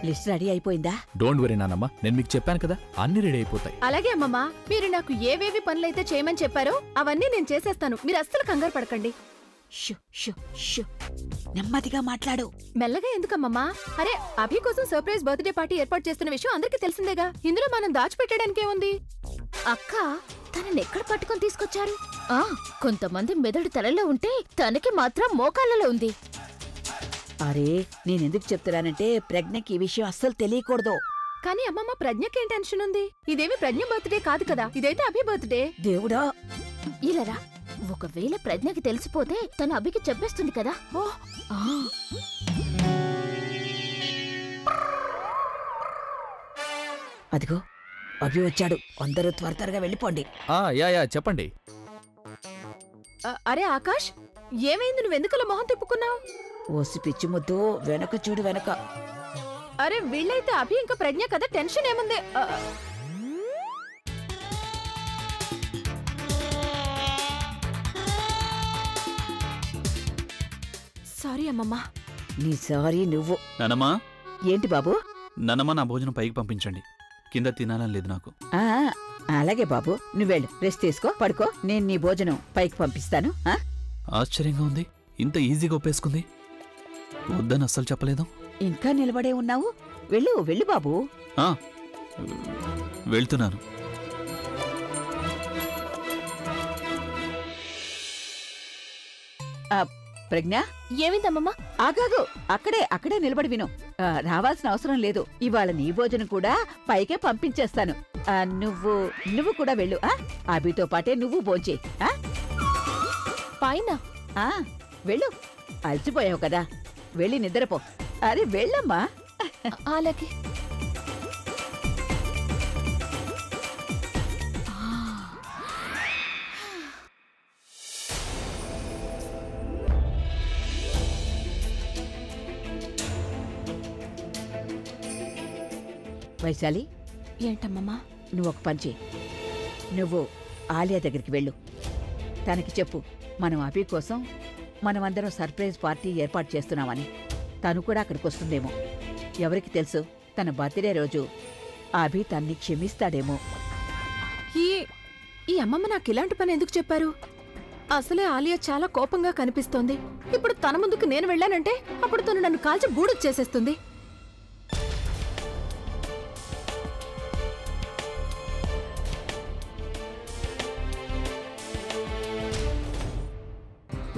List ready అయిపోయిందా? Don't worry నానమ్మ, నేను మీకు చెప్పాను కదా, అన్ని రెడీ అయిపోతాయి. అలాగే అమ్మమ్మ, మీరు నాకు ఏవేవి పనులైతే చేయమని చెప్పారో అవన్నీ నేను చేసేస్తాను. మీరు అస్సలు కంగారు పడకండి. నెమ్మదిగా మాట్లాడు. మెల్లగా ఎందుకమ్మమ్మా? అరే, అభి కోసం సర్ప్రైజ్ బర్త్డే పార్టీ ఏర్పాటు చేస్తున్న విషయం అందరికీ తెలిసిందేగా. ఇందులో మనం దాచిపెట్టడానికే ఉంది. అక్క, తనని ఎక్కడ పట్టుకొని తీసుకొచ్చారు? కొంతమంది మెదడు తలలో ఉంటే తనకి మాత్రం మోకాళ్ళలో ఉంది. అరే, నేనెందుకు చెప్తున్నానంటే ప్రజ్ఞకి ఈ విషయం అస్సలు తెలియకూడదు. కానీ అమ్మమ్మ, ప్రజ్ఞకేం టెన్షన్ ఉంది? ఇదేమి ప్రజ్ఞ బర్త్డే కాదు కదా, ఇదైతే అభి బర్త్డే. దేవుడా, ఇలారా, ఒకవేళ ప్రజ్ఞకి తెలిసిపోతే తను అభికి చెప్పేస్తుంది కదా. అదిగో అభి వచ్చాడు. అందరూ త్వరగా వెళ్ళిపోండి. యా చెప్పండి. అరే ఆకాష్, ఏమైంది? నువ్వెందుకలా మొహం తిప్పుకున్నావు? ఓసి పిచ్చి ముద్దు, వెనక చూడు వెనక. అరే, వీళ్ళైతే అభి ఇంకా ప్రజ్ఞ కదా, టెన్షన్ ఏముంది? సారీ అమ్మమ్మా. నీ సారీ నువ్వు. నానమ్మా. ఏంటి బాబు? నానమ్మ, నా భోజనం పైకి పంపించండి, కింద తినాలని లేదు నాకు. అలాగే బాబు, నువ్వెళ్ళు, రెస్ట్ తీసుకో, పడుకో. నేను నీ భోజనం పైకి పంపిస్తాను. ఆశ్చర్యంగా ఉంది, ఇంత ఈజీగా ఒప్పేసుకుంది. వద్దని అస్సలు చెప్పలేదు. ఇంకా నిలబడే ఉన్నావు? వెళ్ళు వెళ్ళు బాబు. వెళ్తున్నాను. ప్రజ్ఞ, ఏమిందమ్మమ్మా? ఆగాగు, అక్కడే నిలబడి విను. రావాల్సిన అవసరం లేదు. ఇవాళ నీ భోజనం కూడా పైకే పంపించేస్తాను. నువ్వు కూడా వెళ్ళు. అభితో పాటే నువ్వు భోంచే. పైన వెళ్ళు, అలసిపోయావు కదా, వెళ్ళి నిద్రపో. అరే వెళ్ళమ్మా. అలాగే. వైశాలి, ఏంటమ్మమ్మా? నువ్వు ఒక పని చేయి. నువ్వు ఆలియా దగ్గరికి వెళ్ళు. తనకి చెప్పు, మనం అభి కోసం మనమందరం సర్ప్రైజ్ పార్టీ ఏర్పాటు చేస్తున్నామని. తను కూడా అక్కడికి వస్తుందేమో. ఎవరికి తెలుసు, తన బర్త్డే రోజు అభి తన్ని క్షమిస్తాడేమో. ఈ అమ్మమ్మ నాకు ఇలాంటి పని ఎందుకు చెప్పారు? అసలే ఆలియా చాలా కోపంగా కనిపిస్తోంది. ఇప్పుడు తన ముందుకు నేను వెళ్ళానంటే అప్పుడు తను నన్ను కాల్చి బూడిచ్చేసేస్తుంది.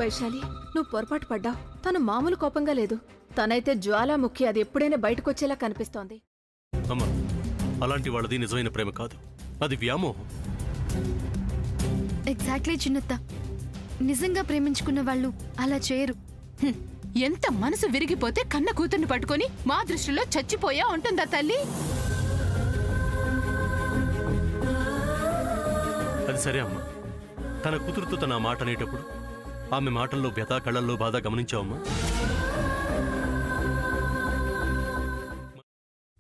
వైశాలి, నువ్వు పొరపాటు పడ్డావు. తను మామూలు కోపంగా లేదు. తనైతే జ్వాలాముఖి, అది ఎప్పుడైనా బయటకొచ్చేలా కనిపిస్తోంది. అమ్మా, అలాంటి వాళ్ళది నిజమైన ప్రేమ కాదు, అది వ్యామోహం. ఎగ్జాక్ట్లీ చిన్నత్త, నిజంగా ప్రేమించుకున్న వాళ్ళు అలా చేయరు. ఎంత మనసు విరిగిపోతే కన్న కూతుర్ని పట్టుకొని మా దృష్టిలో చచ్చిపోయా ఉంటుందా తల్లి? అది సరే అమ్మా, తన కూతురుతో తన మాట అనేటప్పుడు ఆమె మాటల్లో వ్యథ, కళ్ళల్లో బాధ గమనించావమ్మా?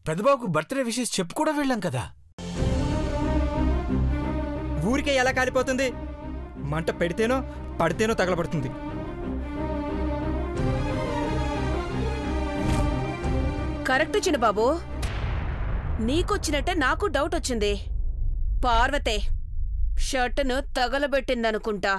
పెద్దబాబుకు బర్త్డే విషెస్ చెప్పు కూడా వెళ్ళాం కదా. ఊరికే ఎలా కాలిపోతుంది? మంట పెడితేనో పడితేనో తగలబడుతుంది. కరెక్ట్ చిన్నబాబు, నీకొచ్చినట్టే నాకు డౌట్ వచ్చింది. పార్వతే షర్టును తగలబెట్టిందనుకుంటా.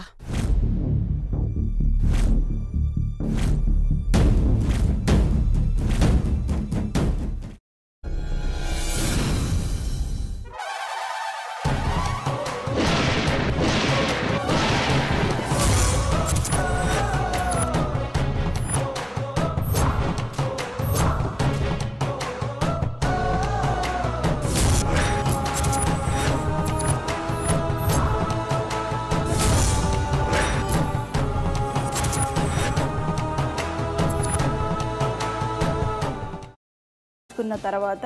తర్వాత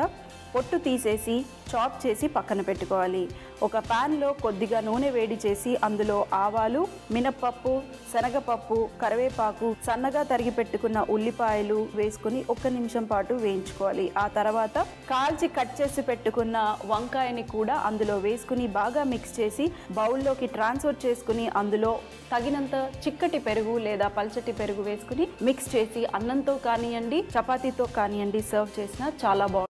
పొట్టు తీసేసి చాప్ చేసి పక్కన పెట్టుకోవాలి. ఒక ప్యాన్లో కొద్దిగా నూనె వేడి చేసి అందులో ఆవాలు, మినప్పప్పు, శనగపప్పు, కరివేపాకు, సన్నగా తరిగి పెట్టుకున్న ఉల్లిపాయలు వేసుకుని 1 నిమిషం పాటు వేయించుకోవాలి. ఆ తర్వాత కాల్చి కట్ చేసి పెట్టుకున్న వంకాయని కూడా అందులో వేసుకుని బాగా మిక్స్ చేసి బౌల్లోకి ట్రాన్స్ఫర్ చేసుకుని అందులో తగినంత చిక్కటి పెరుగు లేదా పల్చటి పెరుగు వేసుకుని మిక్స్ చేసి అన్నంతో కానివ్వండి, చపాతీతో కానివ్వండి సర్వ్ చేసినా చాలా బాగుంటుంది.